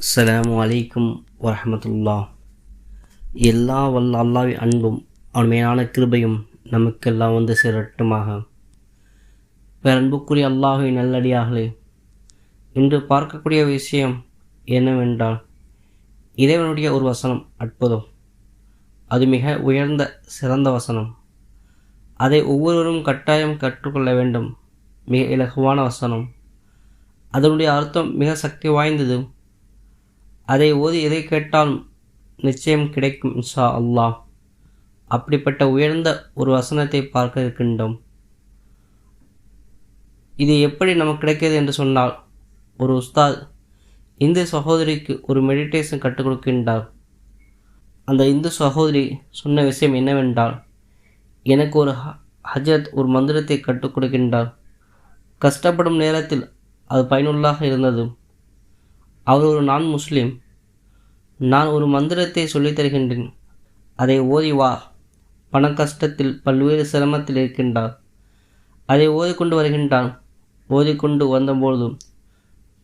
அஸ்ஸலாமு அலைக்கும் வரஹ்மத்துல்லாஹ். எல்லா வல்ல அல்லாஹ்வின் அன்பும் அவன் மேலான கிருபையும் நமக்கெல்லாம் வந்து சேரட்டுமாக. அன்புக்குரிய அல்லாஹ்வின் நல்லடியார்களே, இன்று பார்க்கக்கூடிய விஷயம் என்னவென்றால், இறைவனுடைய ஒரு வசனம் அற்புதம். அது மிக உயர்ந்த சிறந்த வசனம். அதை ஒவ்வொருவரும் கட்டாயம் கற்றுக்கொள்ள வேண்டும். மிக இலகுவான வசனம். அதனுடைய அர்த்தம் மிக சக்தி வாய்ந்தது. அதை ஓதி எதை கேட்டாலும் நிச்சயம் கிடைக்கும் இன்ஷா அல்லாஹ். அப்படிப்பட்ட உயர்ந்த ஒரு வசனத்தை பார்க்க இருக்கின்றோம். இது எப்படி நமக்கு கிடைக்கிறது என்று சொன்னால், ஒரு உஸ்தாத் இந்து சகோதரிக்கு ஒரு மெடிடேஷன் கற்றுக் கொடுக்கின்றார். அந்த இந்து சகோதரி சொன்ன விஷயம் என்னவென்றால், எனக்கு ஒரு ஹஜரத் ஒரு மந்திரத்தை கற்றுக் கொடுக்கின்றார். கஷ்டப்படும் நேரத்தில் அது பயனுள்ளதாக இருந்தது. அவர் ஒரு நான் முஸ்லீம். நான் ஒரு மந்திரத்தை சொல்லித் தருகின்றேன், அதை ஓதி வா. பண கஷ்டத்தில் பல்வேறு சிரமத்தில் இருக்கின்றார். அதை ஓதிக்கொண்டு வருகின்றான். ஓதிக்கொண்டு வந்தபொழுது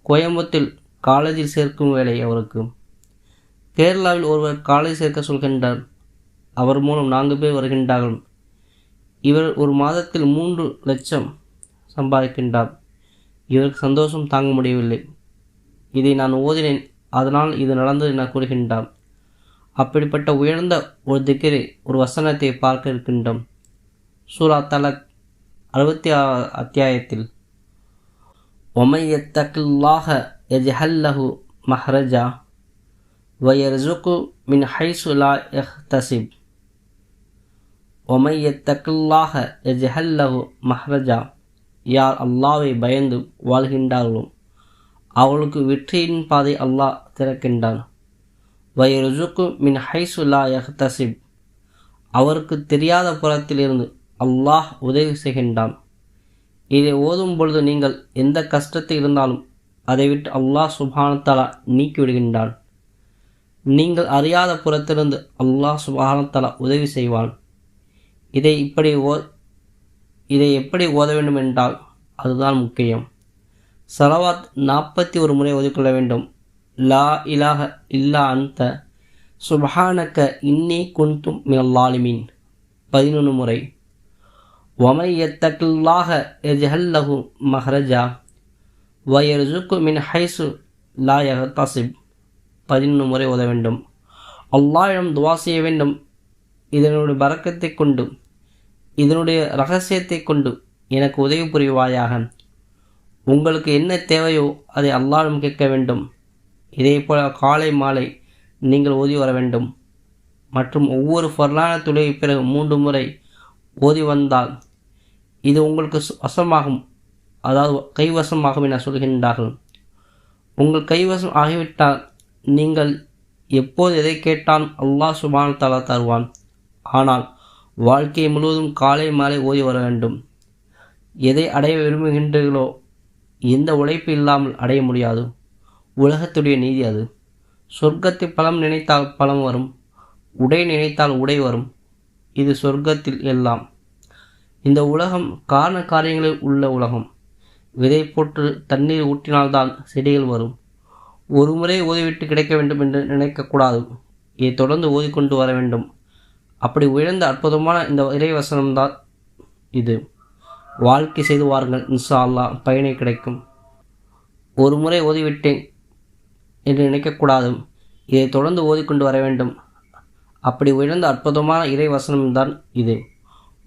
கோயம்புத்தூரில் காலேஜில் சேர்க்கும் வேலை அவருக்கு. கேரளாவில் ஒருவர் காலேஜ் சேர்க்க சொல்கின்றார். அவர் மூலம் 4 பேர் வருகின்றார்கள். இவர் ஒரு மாதத்தில் 3 லட்சம் சம்பாதிக்கின்றார். இவருக்கு சந்தோஷம் தாங்க முடியவில்லை. இதை நான் ஓதினேன், அதனால் இது நடந்தது என கூறுகின்றார். அப்படிப்பட்ட உயர்ந்த ஒரு திக்ரை, ஒரு வசனத்தை பார்க்க இருக்கின்றோம். சூரா தலக் 66 அத்தியாயத்தில், وَمَنْ يَتَّقِ اللَّهَ يَجْعَلْ لَهُ مَخْرَجًا وَيَرْزُقْهُ مِنْ حَيْثُ لَا يَحْتَسِبُ. وَمَنْ يَتَّقِ اللَّهَ يَجْعَلْ لَهُ مَخْرَجًا. யார் அல்லாஹ்வை பயந்து வாழ்கின்றார்களோ அவளுக்கு வெற்றியின் பாதை அல்லாஹ் திறக்கின்றான். வயர்சுக்கு மின் ஹைசு லா யஹ்தசிப். அவருக்கு தெரியாத புறத்திலிருந்து அல்லாஹ் உதவி செய்கின்றான். இதை ஓதும் பொழுது நீங்கள் எந்த கஷ்டத்தில் இருந்தாலும் அதை விட்டு அல்லாஹ் சுப்ஹானஹு தஆலா நீக்கிவிடுகின்றான். நீங்கள் அறியாத புறத்திலிருந்து அல்லாஹ் சுப்ஹானஹு தஆலா உதவி செய்வான். இதை எப்படி ஓத வேண்டும் என்றால் அதுதான் முக்கியம். சலவாத் 41 முறை ஓதிக்கொள்ள வேண்டும். லா இலாஹ இல்லா அன்த சுப்ஹானக இன்னி குன்து மினல் ஸாலிமீன் 11 முறை. வமை யத்தகில்லாஹ யஜ்அல் லஹு மஹ்ரஜா வயர்சுகு மின் ஹைசு லா யஹ்தசிப் 11 முறை ஓத வேண்டும். அல்லாஹ்விடம் துஆ செய்ய வேண்டும். இதனுடைய பரக்கத்தை கொண்டு, இதனுடைய ரகசியத்தை கொண்டு எனக்கு உதவி புரிவாயாக. உங்களுக்கு என்ன தேவையோ அதை அல்லாஹ்விடம் கேட்க வேண்டும். இதேபோல காலை மாலை நீங்கள் ஓதி வர வேண்டும். மற்றும் ஒவ்வொரு ஃபர்லான தொழுகை பிறகு 3 முறை ஓதி வந்தால் இது உங்களுக்கு வசமாகும், அதாவது கைவசமாகும் என சொல்கின்றார்கள். உங்கள் கைவசம் ஆகிவிட்டால் நீங்கள் எப்போது எதை கேட்டாலும் அல்லாஹ் சுப்ஹானஹு தஆலா தருவான். ஆனால் வாழ்க்கை முழுவதும் காலை மாலை ஓதி வர வேண்டும். எதை அடைய விரும்புகின்றீர்களோ எந்த உழைப்பு இல்லாமல் அடைய முடியாது. உலகத்துடைய நீதி அது. சொர்க்கத்தை பழம் நினைத்தால் பழம் வரும், உடை நினைத்தால் உடை வரும். இது சொர்க்கத்தில் எல்லாம். இந்த உலகம் காரண காரியங்களில் உள்ள உலகம். விதை போட்டு தண்ணீர் ஊற்றினால்தான் செடிகள் வரும். ஒரு முறை ஓதிவிட்டு கிடைக்க வேண்டும் என்று நினைக்கக்கூடாது. இதை தொடர்ந்து ஓதிக்கொண்டு வர வேண்டும். அப்படி உயர்ந்த அற்புதமான இந்த இறைவசனம்தான் இது. வாழ்க்கை செய்து வாருங்கள், இன்ஷா அல்லாஹ் பயனை கிடைக்கும். ஒரு முறை ஓதிவிட்டேன் என்று நினைக்கக்கூடாது. இதை தொடர்ந்து ஓதிக்கொண்டு வர வேண்டும். அப்படி உயர்ந்த அற்புதமான இறைவசனம்தான் இது.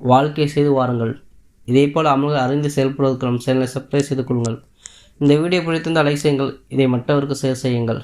வாழ்க்கை செய்து வாருங்கள். இதேபோல் அமல்கள் அறிந்து செயல்படுவதற்கு நம் சேனலை சப்ஸ்கிரைப் செய்து கொள்ளுங்கள். இந்த வீடியோ பிடித்திருந்தால் லைக் செய்யுங்கள். இதை மற்றவருக்கு ஷேர் செய்யுங்கள்.